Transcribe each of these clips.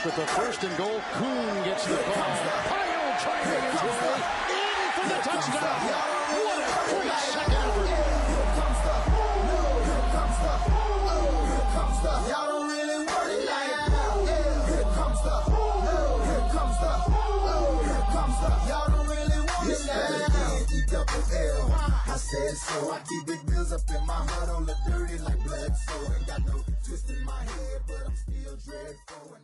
with the first and goal. Kuhn gets the call. Pyle driving his way in for the touchdown. What a great second effort. Here comes the, y'all don't really want it like that. Here comes the, y'all don't really want it like that. E-double-L. I said so. I keep big bills up in my heart on the dirty like blood. So ain't got no twist in my head, but I'm still dreadful.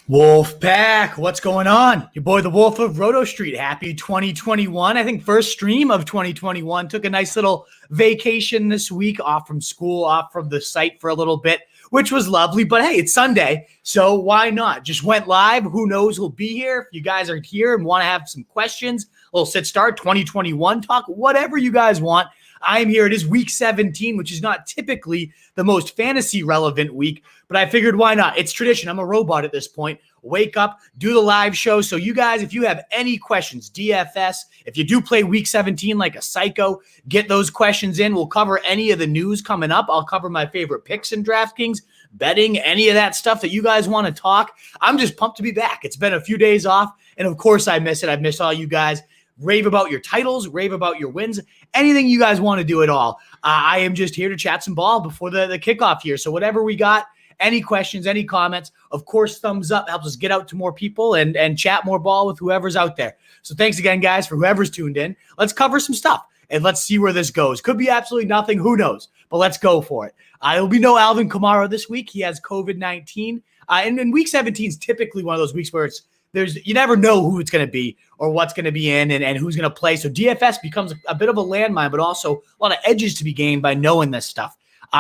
Wolf Pack, what's going on? Your boy, the Wolf of Roto Street. Happy 2021. I think first stream of 2021. Took a nice little vacation this week, off from school, off from the site for a little bit, which was lovely. But hey, it's Sunday, so why not? Just went live. Who knows who'll be here? If you guys are here and want to have some questions, a little sit start 2021 talk, whatever you guys want. I am here. It is week 17, which is not typically the most fantasy relevant week, but I figured why not? It's tradition. I'm a robot at this point. Wake up, do the live show. So you guys, if you have any questions, DFS, if you do play week 17 like a psycho, get those questions in. We'll cover any of the news coming up. I'll cover my favorite picks in DraftKings, betting, any of that stuff that you guys want to talk. I'm just pumped to be back. It's been a few days off, and of course I miss it. I've missed all you guys. Rave about your titles, rave about your wins, anything you guys want to do at all. I am just here to chat some ball before the kickoff here. So whatever we got, any questions, any comments, of course, thumbs up helps us get out to more people and chat more ball with whoever's out there. So thanks again, guys, for whoever's tuned in. Let's cover some stuff and let's see where this goes. Could be absolutely nothing. Who knows? But let's go for it. There will be no Alvin Kamara this week. He has COVID-19. And week 17 is typically one of those weeks where you never know who it's going to be or what's going to be in and who's going to play. So DFS becomes a bit of a landmine, but also a lot of edges to be gained by knowing this stuff.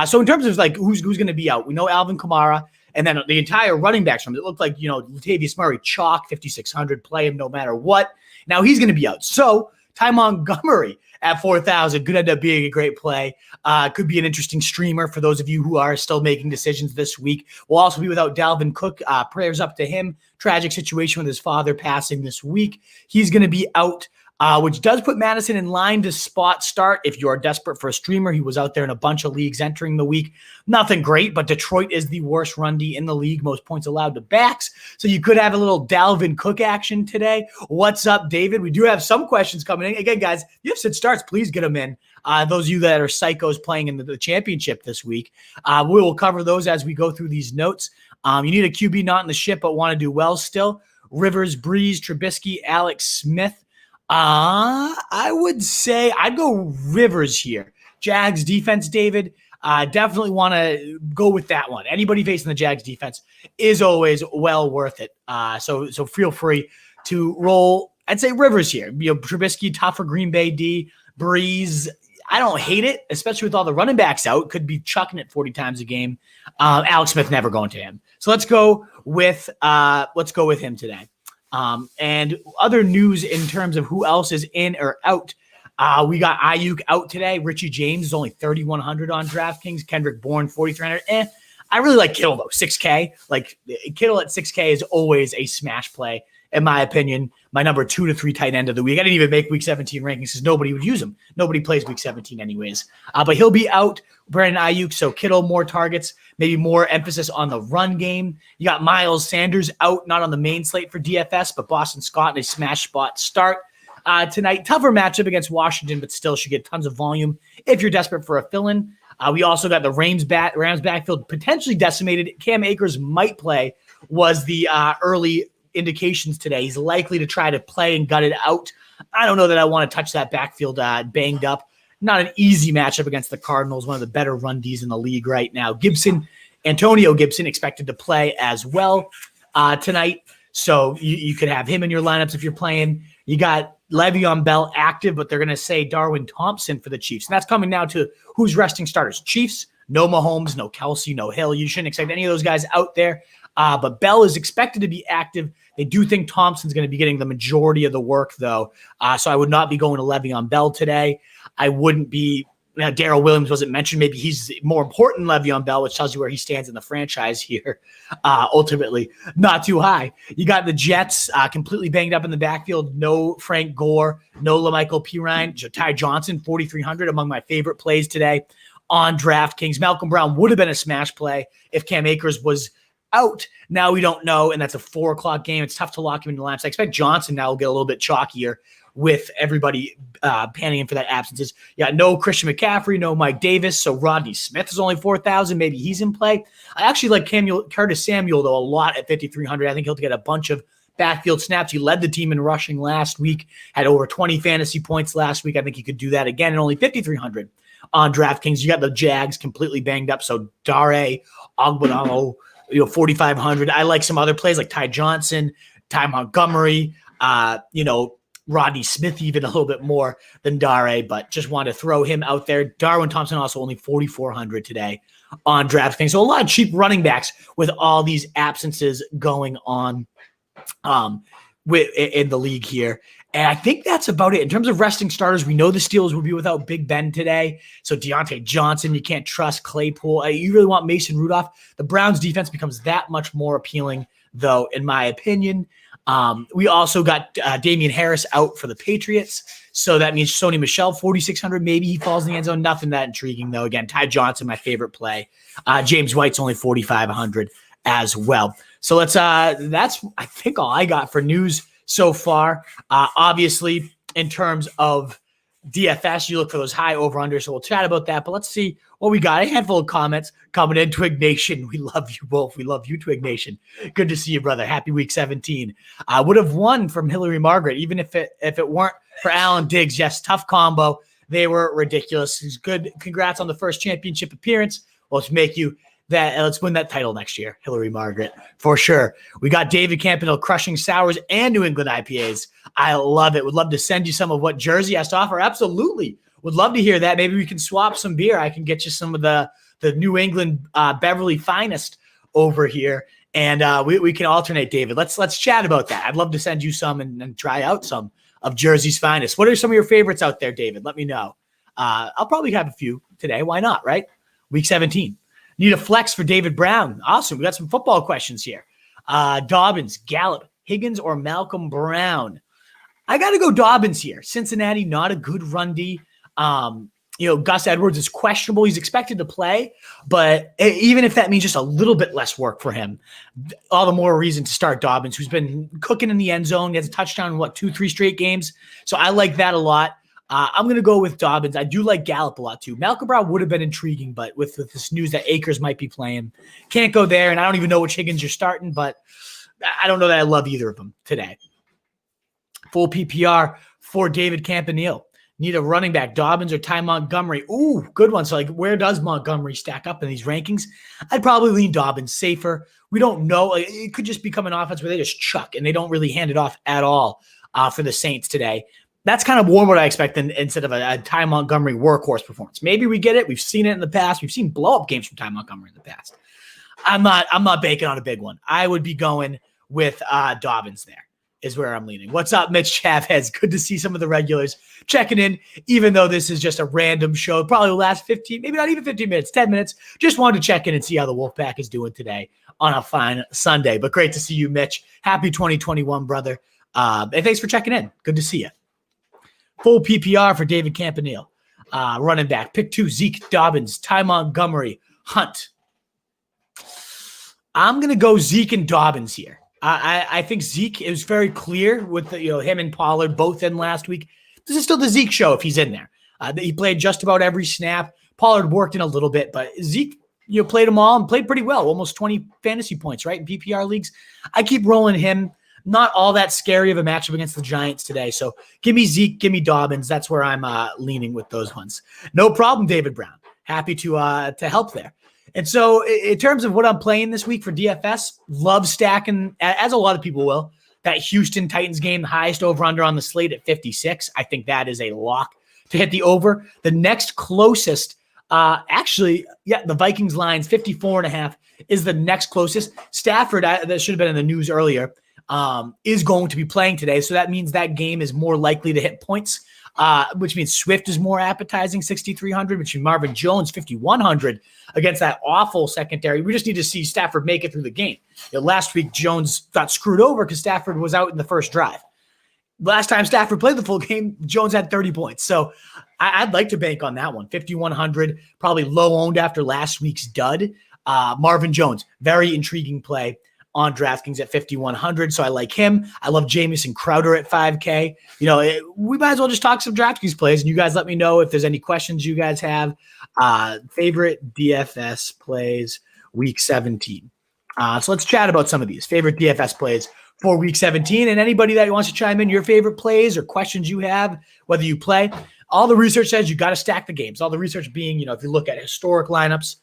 So in terms of like who's going to be out, we know Alvin Kamara, and then the entire running backs from it looked like, Latavius Murray, chalk, 5,600, play him no matter what. Now he's going to be out. So Ty Montgomery at 4,000 could end up being a great play. Could be an interesting streamer for those of you who are still making decisions this week. We'll also be without Dalvin Cook. Prayers up to him. Tragic situation with his father passing this week. He's going to be out, which does put Madison in line to spot start if you are desperate for a streamer. He was out there in a bunch of leagues entering the week. Nothing great, but Detroit is the worst run D in the league, most points allowed to backs. So you could have a little Dalvin Cook action today. What's up, David? We do have some questions coming in. Again, guys, if you have sit starts, please get them in. Those of you that are psychos playing in the championship this week, we will cover those as we go through these notes. You need a QB not in the ship but want to do well still. Rivers, Breeze, Trubisky, Alex Smith. I would say I'd go Rivers here. Jags defense, David. Definitely want to go with that one. Anybody facing the Jags defense is always well worth it. So feel free to roll. I'd say Rivers here. Trubisky, tougher Green Bay D. Breeze. I don't hate it, especially with all the running backs out. Could be chucking it 40 times a game. Alex Smith, never going to him. So let's go with him today. And other news in terms of who else is in or out. We got Ayuk out today. Richie James is only 3,100 on DraftKings. Kendrick Bourne, 4,300. I really like Kittle, though. 6K. Like, Kittle at 6K is always a smash play, in my opinion. My number 2 to 3 tight end of the week. I didn't even make week 17 rankings because nobody would use him. Nobody plays week 17 anyways. But he'll be out. Brandon Ayuk, so Kittle, more targets, maybe more emphasis on the run game. You got Miles Sanders out, not on the main slate for DFS, but Boston Scott in a smash spot start tonight. Tougher matchup against Washington, but still should get tons of volume if you're desperate for a fill-in. We also got the Rams backfield potentially decimated. Cam Akers might play, was the early indications today. He's likely to try to play and gut it out. I don't know that I want to touch that backfield banged up. Not an easy matchup against the Cardinals, one of the better run Ds in the league right now. Antonio Gibson expected to play as well tonight. So you could have him in your lineups if you're playing. You got Le'Veon Bell active, but they're going to say Darwin Thompson for the Chiefs. And that's coming now to who's resting starters. Chiefs, no Mahomes, no Kelsey, no Hill. You shouldn't expect any of those guys out there. But Bell is expected to be active. They do think Thompson's going to be getting the majority of the work, though. So I would not be going to Le'Veon Bell today. I wouldn't be Darrell Williams wasn't mentioned. Maybe he's more important than Le'Veon Bell, which tells you where he stands in the franchise here. Ultimately, not too high. You got the Jets completely banged up in the backfield. No Frank Gore, no LaMichael Pirine. Ty Johnson, 4,300, among my favorite plays today on DraftKings. Malcolm Brown would have been a smash play if Cam Akers was out. Now we don't know, and that's a 4 o'clock game. It's tough to lock him into the lineups. I expect Johnson now will get a little bit chalkier with everybody panning in for that absences. Yeah, no Christian McCaffrey, no Mike Davis. So Rodney Smith is only 4,000. Maybe he's in play. I actually like Curtis Samuel, though, a lot at 5,300. I think he'll get a bunch of backfield snaps. He led the team in rushing last week, had over 20 fantasy points last week. I think he could do that again at only 5,300 on DraftKings. You got the Jags completely banged up. So Dare, Ogbonomo, 4,500. I like some other plays like Ty Johnson, Ty Montgomery, Rodney Smith even a little bit more than Dare, but just want to throw him out there. Darwin Thompson also only 4,400 today on DraftKings. So a lot of cheap running backs with all these absences going on in the league here. And I think that's about it. In terms of resting starters, we know the Steelers will be without Big Ben today. So Deontay Johnson, you can't trust Claypool. You really want Mason Rudolph. The Browns defense becomes that much more appealing, though, in my opinion. We also got Damian Harris out for the Patriots. So that means Sony Michel, 4,600. Maybe he falls in the end zone. Nothing that intriguing, though. Again, Ty Johnson, my favorite play. James White's only 4,500 as well. So that's I think all I got for news so far. Obviously, in terms of DFS, you look for those high over-under, so we'll chat about that. But let's see what we got. A handful of comments coming in. Twig Nation, we love you both. We love you, Twig Nation. Good to see you, brother. Happy week 17. I would have won from Hillary Margaret, even if it weren't for Alan Diggs. Yes, tough combo. They were ridiculous. It's good. Congrats on the first championship appearance. Let's make you that. Let's win that title next year, Hillary Margaret, for sure. We got David Campanile crushing sours and New England IPAs. I love it. Would love to send you some of what Jersey has to offer. Absolutely. Would love to hear that. Maybe we can swap some beer. I can get you some of the New England Beverly Finest over here, and we can alternate, David. Let's chat about that. I'd love to send you some and try out some of Jersey's Finest. What are some of your favorites out there, David? Let me know. I'll probably have a few today. Why not, right? Week 17. Need a flex for David Brown. Awesome. We got some football questions here. Dobbins, Gallup, Higgins, or Malcolm Brown? I got to go Dobbins here. Cincinnati, not a good run D. Gus Edwards is questionable. He's expected to play, but even if that means just a little bit less work for him, all the more reason to start Dobbins, who's been cooking in the end zone. He has a touchdown in 2-3 straight games. So I like that a lot. I'm going to go with Dobbins. I do like Gallup a lot too. Malcolm Brown would have been intriguing, but with this news that Akers might be playing, can't go there. And I don't even know which Higgins you're starting, but I don't know that I love either of them today. Full PPR for David Campanile. Need a running back, Dobbins or Ty Montgomery. Ooh, good one. So where does Montgomery stack up in these rankings? I'd probably lean Dobbins, safer. We don't know. It could just become an offense where they just chuck and they don't really hand it off at all for the Saints today. That's kind of more what I expect instead of a Ty Montgomery workhorse performance. Maybe we get it. We've seen it in the past. We've seen blow-up games from Ty Montgomery in the past. I'm not banking on a big one. I would be going with Dobbins there is where I'm leaning. What's up, Mitch Chavez? Good to see some of the regulars checking in, even though this is just a random show. Probably will last 15, maybe not even 15 minutes, 10 minutes. Just wanted to check in and see how the Wolfpack is doing today on a fine Sunday. But great to see you, Mitch. Happy 2021, brother. And thanks for checking in. Good to see you. Full PPR for David Campanile. Running back. Pick 2, Zeke, Dobbins, Ty Montgomery, Hunt. I'm going to go Zeke and Dobbins here. I think Zeke is very clear with him and Pollard both in last week. This is still the Zeke show if he's in there. He played just about every snap. Pollard worked in a little bit, but Zeke played them all and played pretty well. Almost 20 fantasy points, right, in PPR leagues. I keep rolling him. Not all that scary of a matchup against the Giants today. So give me Zeke, give me Dobbins. That's where I'm leaning with those ones. No problem, David Brown. Happy to help there. And so in terms of what I'm playing this week for DFS, love stacking, as a lot of people will, that Houston Titans game, the highest over-under on the slate at 56. I think that is a lock to hit the over. The next closest, the Vikings lines, 54.5 is the next closest. Stafford, that should have been in the news earlier, is going to be playing today. So that means that game is more likely to hit points, which means Swift is more appetizing, 6,300, which means Marvin Jones, 5,100 against that awful secondary. We just need to see Stafford make it through the game. Last week, Jones got screwed over because Stafford was out in the first drive. Last time Stafford played the full game, Jones had 30 points. So I'd like to bank on that one. 5,100, probably low owned after last week's dud. Marvin Jones, very intriguing play on DraftKings at 5,100. So I like him. I love Jamison Crowder at 5K. We might as well just talk some DraftKings plays, and you guys let me know if there's any questions you guys have. Favorite DFS plays week 17. So let's chat about some of these favorite DFS plays for week 17. And anybody that wants to chime in your favorite plays or questions you have, whether you play, all the research says you got to stack the games. All the research being, if you look at historic lineups,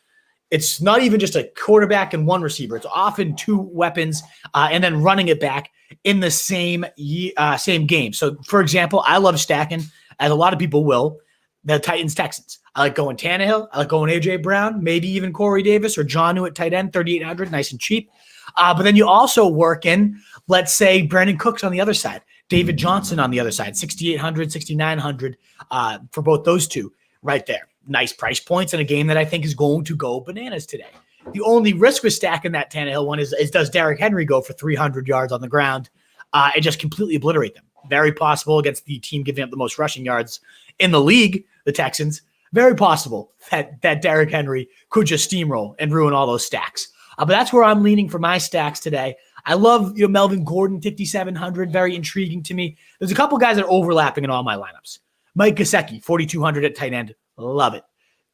it's not even just a quarterback and one receiver. It's often two weapons and then running it back in the same game. So, for example, I love stacking, as a lot of people will, the Titans-Texans. I like going Tannehill. I like going A.J. Brown, maybe even Corey Davis or Jonnu at tight end, 3,800, nice and cheap. But then you also work in, let's say, Brandon Cooks on the other side, David Johnson on the other side, 6,800, 6,900 for both those two right there. Nice price points in a game that I think is going to go bananas today. The only risk with stacking that Tannehill one is does Derrick Henry go for 300 yards on the ground and just completely obliterate them? Very possible against the team giving up the most rushing yards in the league, the Texans. Very possible that Derrick Henry could just steamroll and ruin all those stacks. But that's where I'm leaning for my stacks today. I love Melvin Gordon, 5,700, very intriguing to me. There's a couple guys that are overlapping in all my lineups. Mike Gesicki, 4,200 at tight end. Love it.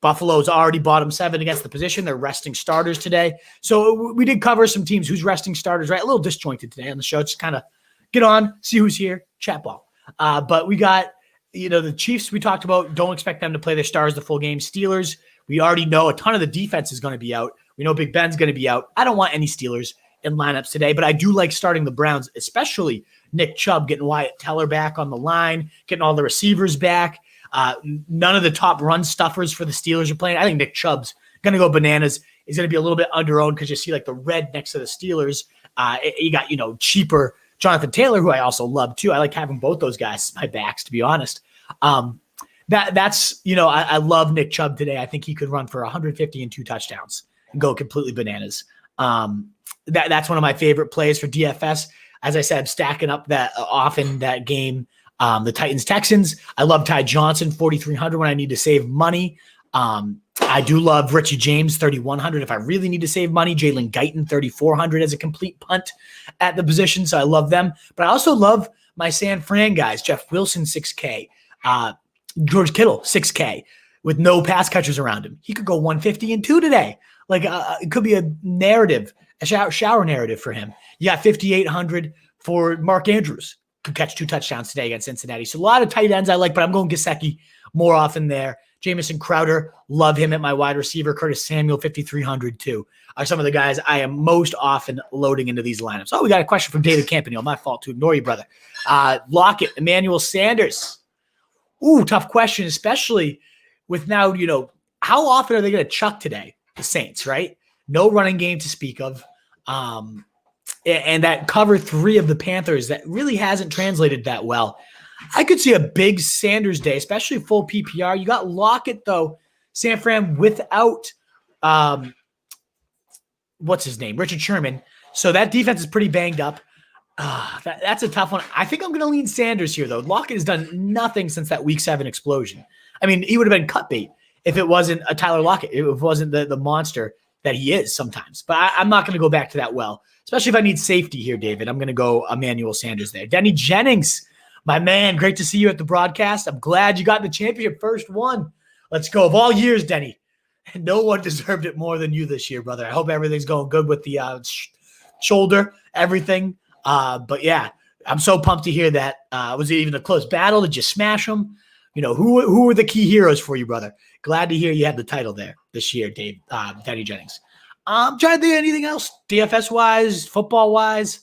Buffalo's already bottom 7 against the position. They're resting starters today. So we did cover some teams who's resting starters, right? A little disjointed today on the show. Just kind of get on, see who's here, chat ball. But we got, the Chiefs we talked about, don't expect them to play their stars the full game. Steelers, we already know a ton of the defense is going to be out. We know Big Ben's going to be out. I don't want any Steelers in lineups today, but I do like starting the Browns, especially Nick Chubb, getting Wyatt Teller back on the line, getting all the receivers back. None of the top run stuffers for the Steelers are playing. I think Nick Chubb's going to go bananas. He's going to be a little bit under-owned because you see like the red next to the Steelers. You got, cheaper Jonathan Taylor, who I also love too. I like having both those guys as my backs, to be honest. That's I love Nick Chubb today. I think he could run for 150 and 2 touchdowns and go completely bananas. That's one of my favorite plays for DFS. As I said, I'm stacking up that game. The Titans-Texans. I love Ty Johnson, 4,300 when I need to save money. I do love Richie James, 3,100 if I really need to save money. Jalen Guyton, 3,400 as a complete punt at the position, so I love them. But I also love my San Fran guys. Jeff Wilson, 6K. George Kittle, 6K with no pass catchers around him. He could go 150 and 2 today. It could be a narrative, a shower narrative for him. You got 5,800 for Mark Andrews. Could catch 2 touchdowns today against Cincinnati. So a lot of tight ends I like, but I'm going Gesicki more often there. Jamison Crowder, love him at my wide receiver. Curtis Samuel, 5,300 too, are some of the guys I am most often loading into these lineups. Oh, we got a question from David Campanile. My fault to ignore you, brother. Lockett, Emmanuel Sanders. Ooh, tough question, especially with now, how often are they going to chuck today? The Saints, right? No running game to speak of. And that cover 3 of the Panthers that really hasn't translated that well. I could see a big Sanders day, especially full PPR. You got Lockett, though, San Fran without, what's his name? Richard Sherman. So that defense is pretty banged up. That's a tough one. I think I'm going to lean Sanders here, though. Lockett has done nothing since that Week 7 explosion. I mean, he would have been cut bait if it wasn't a Tyler Lockett, if it wasn't the monster that he is sometimes. But I'm not going to go back to that well, especially if I need safety here, David. I'm going to go Emmanuel Sanders there. Denny Jennings, my man, great to see you at the broadcast. I'm glad you got the championship, first one. Let's go. Of all years, Denny, no one deserved it more than you this year, brother. I hope everything's going good with the shoulder, everything. But yeah, I'm so pumped to hear that. Was it even a close battle? Did you smash them? Who were the key heroes for you, brother? Glad to hear you had the title there this year, Dave, Denny Jennings. I'm trying to think of anything else, DFS-wise, football-wise.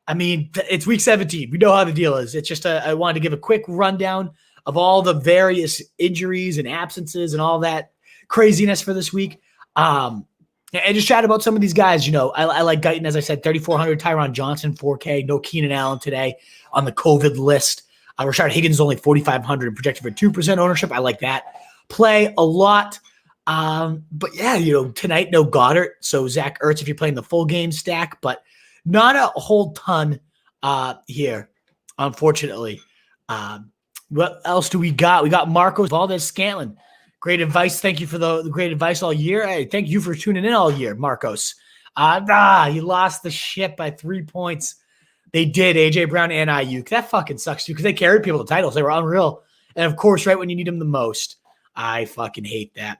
I mean, it's Week 17. We know how the deal is. It's just I wanted to give a quick rundown of all the various injuries and absences and all that craziness for this week. And just chat about some of these guys. I like Guyton, as I said, 3,400. Tyron Johnson, 4K. No Keenan Allen today on the COVID list. Rashard Higgins is only 4,500 and projected for 2% ownership. I like that play a lot. But yeah, tonight, no Goddard. So Zach Ertz, if you're playing the full game stack, but not a whole ton here, unfortunately. What else do we got? We got Marcos Valdez-Scantling. Great advice. Thank you for the great advice all year. Hey, thank you for tuning in all year, Marcos. You lost the shit by 3 points. They did, AJ Brown and Ayuk. That fucking sucks too, because they carried people to titles. They were unreal. And of course, right when you need them the most. I fucking hate that.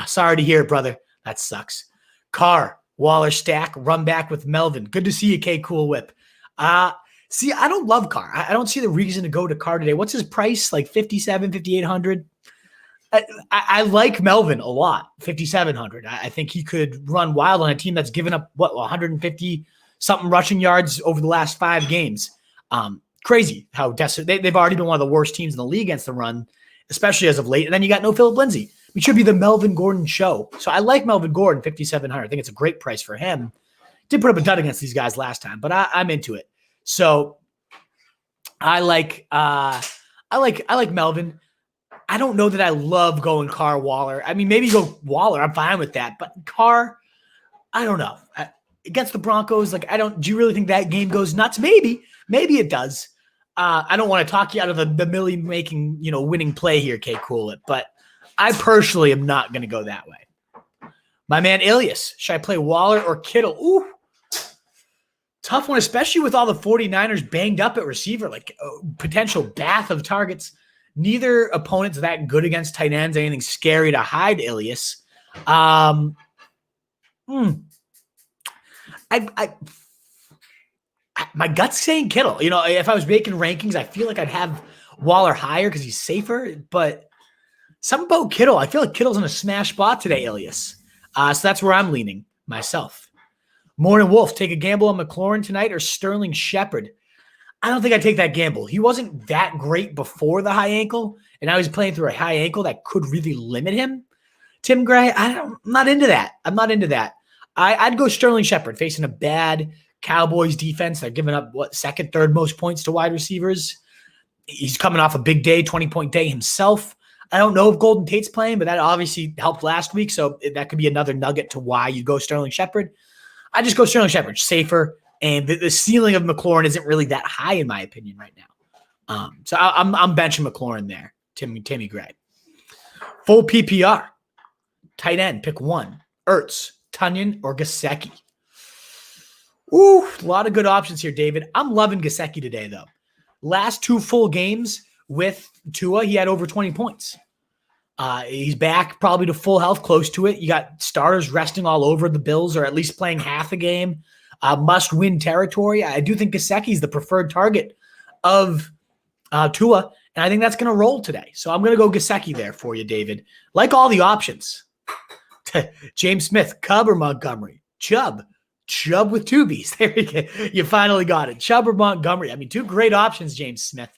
Sorry to hear it, brother. That sucks. Carr, Waller stack, run back with Melvin. Good to see you, K Cool Whip. See, I don't love Carr. I don't see the reason to go to Carr today. What's his price? Like 57, 5,800? I like Melvin a lot, 5,700. I think he could run wild on a team that's given up, 150 something rushing yards over the last 5 games. Crazy how desperate. They've already been one of the worst teams in the league against the run, especially as of late. And then you got no Phillip Lindsay. It should be the Melvin Gordon show. So I like Melvin Gordon, 5,700. I think it's a great price for him. Did put up a dud against these guys last time, but I'm into it. So I like Melvin. I don't know that I love going Carr Waller. I mean, maybe go Waller. I'm fine with that. But Carr, I don't know. Against the Broncos, do you really think that game goes nuts? Maybe it does. I don't want to talk you out of the Millie making, winning play here, K Cool It, but I personally am not going to go that way. My man Ilias, should I play Waller or Kittle? Ooh, tough one, especially with all the 49ers banged up at receiver, potential bath of targets. Neither opponent's that good against tight ends. Anything scary to hide, Ilias. My gut's saying Kittle. If I was making rankings, I feel like I'd have Waller higher because he's safer. But something about Kittle, I feel like Kittle's in a smash spot today, Ilias. So that's where I'm leaning myself. Morning Wolf, take a gamble on McLaurin tonight or Sterling Shepard. I don't think I'd take that gamble. He wasn't that great before the high ankle, and now he's playing through a high ankle that could really limit him. Tim Gray, I'm not into that. I'd go Sterling Shepard facing a bad Cowboys defense. They're giving up, second, third most points to wide receivers. He's coming off a big day, 20-point day himself. I don't know if Golden Tate's playing, but that obviously helped last week, so that could be another nugget to why you go Sterling Shepard. I just go Sterling Shepard, safer, and the ceiling of McLaurin isn't really that high in my opinion right now. So I'm benching McLaurin there, Timmy Gray. Full PPR, tight end, pick one, Ertz, Tunyon, or Gesicki. Ooh, a lot of good options here, David. I'm loving Gesicki today, though. Last 2 full games with Tua, he had over 20 points. He's back probably to full health, close to it. You got starters resting all over the Bills, or at least playing half a game. Must-win territory. I do think Gesicki is the preferred target of Tua, and I think that's going to roll today. So I'm going to go Gesicki there for you, David. Like all the options. James Smith, Cubb or Montgomery? Chubb with 2 B's. There you go. You finally got it. Chubb or Montgomery. I mean, 2 great options, James Smith.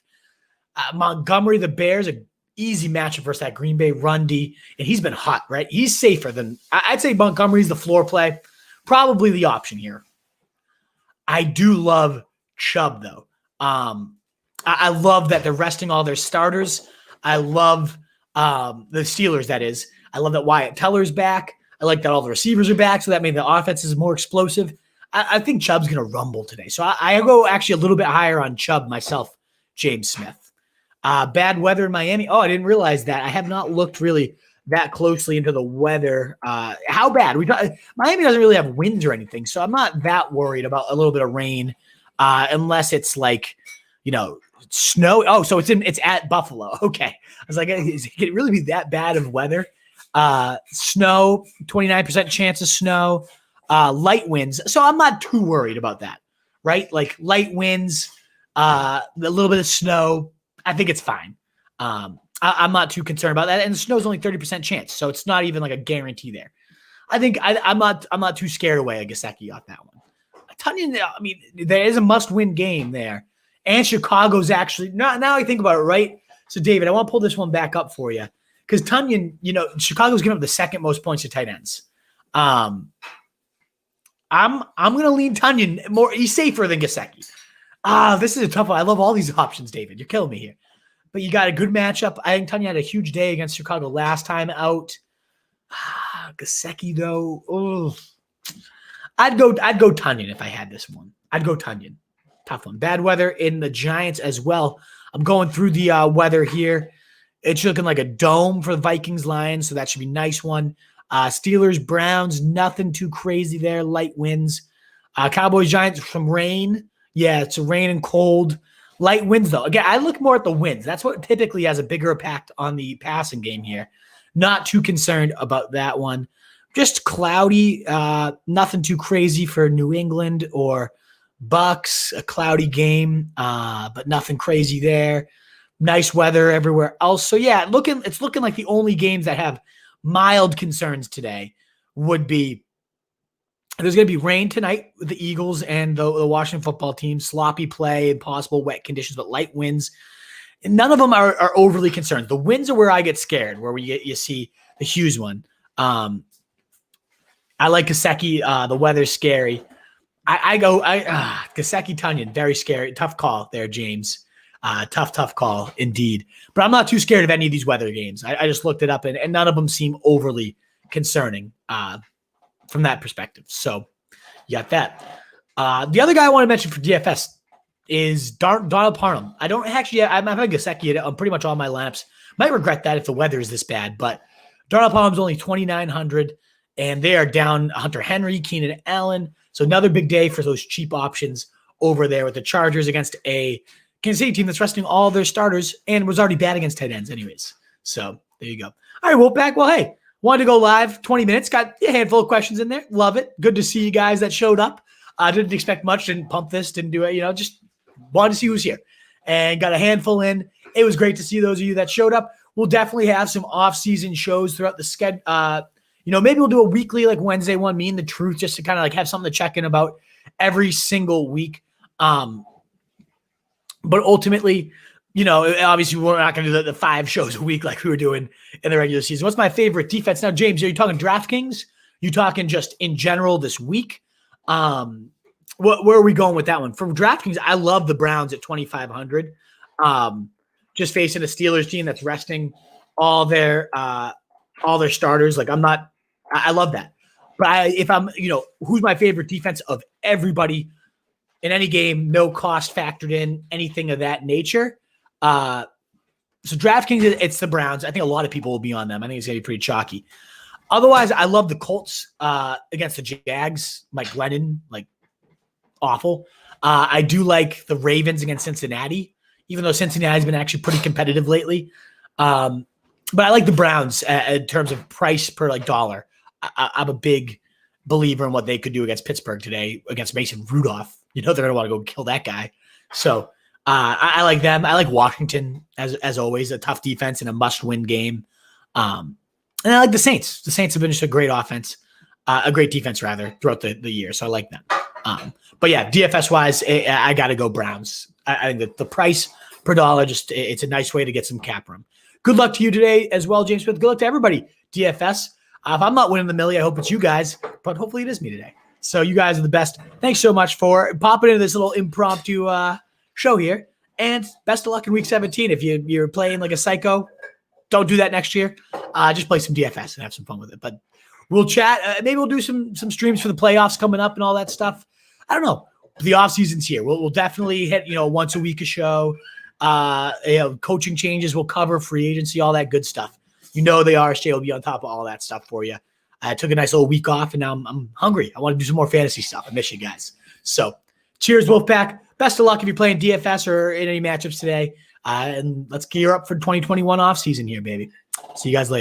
Montgomery, the Bears, a easy matchup versus that Green Bay run D, and he's been hot, right? He's safer than – I'd say Montgomery's the floor play. Probably the option here. I do love Chubb, though. I love that they're resting all their starters. I love the Steelers, that is. I love that Wyatt Teller's back. I like that all the receivers are back, so that means the offense is more explosive. I think Chubb's going to rumble today. So I go actually a little bit higher on Chubb myself, James Smith. Bad weather in Miami. Oh, I didn't realize that. I have not looked really that closely into the weather. How bad? Miami doesn't really have winds or anything, so I'm not that worried about a little bit of rain unless it's snow. Oh, so it's at Buffalo. Okay. I was like, can it really be that bad of weather? Snow, 29% chance of snow, light winds. So I'm not too worried about that, right? Like light winds, a little bit of snow. I think it's fine. I'm not too concerned about that. And the snow's only 30% chance. So it's not even like a guarantee there. I think I'm not too scared away of Gesicki off that one. Tunyon, I mean, there is a must-win game there. And Chicago's actually, now I think about it, right? So David, I want to pull this one back up for you. Because Tunyon, Chicago's giving up the second most points to tight ends. I'm going to lean Tunyon more. He's safer than Gesicki. This is a tough one. I love all these options, David. You're killing me here. But you got a good matchup. I think Tunyon had a huge day against Chicago last time out. Gesicki, though. Oh, I'd go Tunyon if I had this one. I'd go Tunyon. Tough one. Bad weather in the Giants as well. I'm going through the weather here. It's looking like a dome for the Vikings Lions, so that should be a nice one. Steelers Browns, nothing too crazy there. Light winds. Cowboys Giants, some rain. Yeah, it's rain and cold. Light winds, though. Again, I look more at the winds. That's what typically has a bigger impact on the passing game here. Not too concerned about that one. Just cloudy. Nothing too crazy for New England or Bucks. A cloudy game, but nothing crazy there. Nice weather everywhere else. So, yeah, it's looking like the only games that have mild concerns today would be there's going to be rain tonight with the Eagles and the Washington football team. Sloppy play and possible wet conditions, but light winds. And none of them are overly concerned. The winds are where I get scared, where you see the Hughes one. I like Gesicki. The weather's scary. Gesicki Tunyon, very scary. Tough call there, James. Tough call indeed. But I'm not too scared of any of these weather games. I just looked it up, and none of them seem overly concerning from that perspective. So you got that. The other guy I want to mention for DFS is Donald Parham. I don't actually – I'm having Gesicki on pretty much all my lineups. Might regret that if the weather is this bad, but Donald Parham's only 2,900, and they are down Hunter Henry, Keenan Allen. So another big day for those cheap options over there with the Chargers against a Kansas City team that's resting all their starters and was already bad against tight ends anyways. So there you go. All right, Wolfpack. Well, hey, wanted to go live 20 minutes. Got a handful of questions in there. Love it. Good to see you guys that showed up. I didn't expect much. Didn't pump this. Didn't do it. Just wanted to see who's here. And got a handful in. It was great to see those of you that showed up. We'll definitely have some off-season shows throughout the schedule. Maybe we'll do a weekly, like Wednesday one, Me and the Truth, just to kind of like have something to check in about every single week. But ultimately, obviously we're not going to do the 5 shows a week like we were doing in the regular season. What's my favorite defense? Now, James, are you talking DraftKings? You talking just in general this week? Where are we going with that one? From DraftKings, I love the Browns at 2,500. Just facing a Steelers team that's resting all their starters. Like I love that. But if I'm, who's my favorite defense of everybody in any game, no cost factored in, anything of that nature. So DraftKings, it's the Browns. I think a lot of people will be on them. I think it's going to be pretty chalky. Otherwise, I love the Colts against the Jags. Mike Glennon, awful. I do like the Ravens against Cincinnati, even though Cincinnati's been actually pretty competitive lately. But I like the Browns in terms of price per dollar. I'm a big believer in what they could do against Pittsburgh today, against Mason Rudolph. They're going to want to go kill that guy. So I like them. I like Washington, as always, a tough defense and a must-win game. And I like the Saints. The Saints have been just a great offense, a great defense, rather, throughout the year. So I like them. But yeah, DFS-wise, I got to go Browns. I think that the price per dollar, it's a nice way to get some cap room. Good luck to you today as well, James Smith. Good luck to everybody, DFS. If I'm not winning the millie, I hope it's you guys, but hopefully it is me today. So you guys are the best. Thanks so much for popping into this little impromptu show here. And best of luck in week 17. If you're playing like a psycho, don't do that next year. Just play some DFS and have some fun with it. But we'll chat. Maybe we'll do some streams for the playoffs coming up and all that stuff. I don't know. The off season's here. We'll definitely hit once a week a show. Coaching changes. We'll cover free agency, all that good stuff. The RSJ will be on top of all that stuff for you. I took a nice little week off, and now I'm hungry. I want to do some more fantasy stuff. I miss you guys. So cheers, Wolfpack. Best of luck if you're playing DFS or in any matchups today. And let's gear up for 2021 offseason here, baby. See you guys later.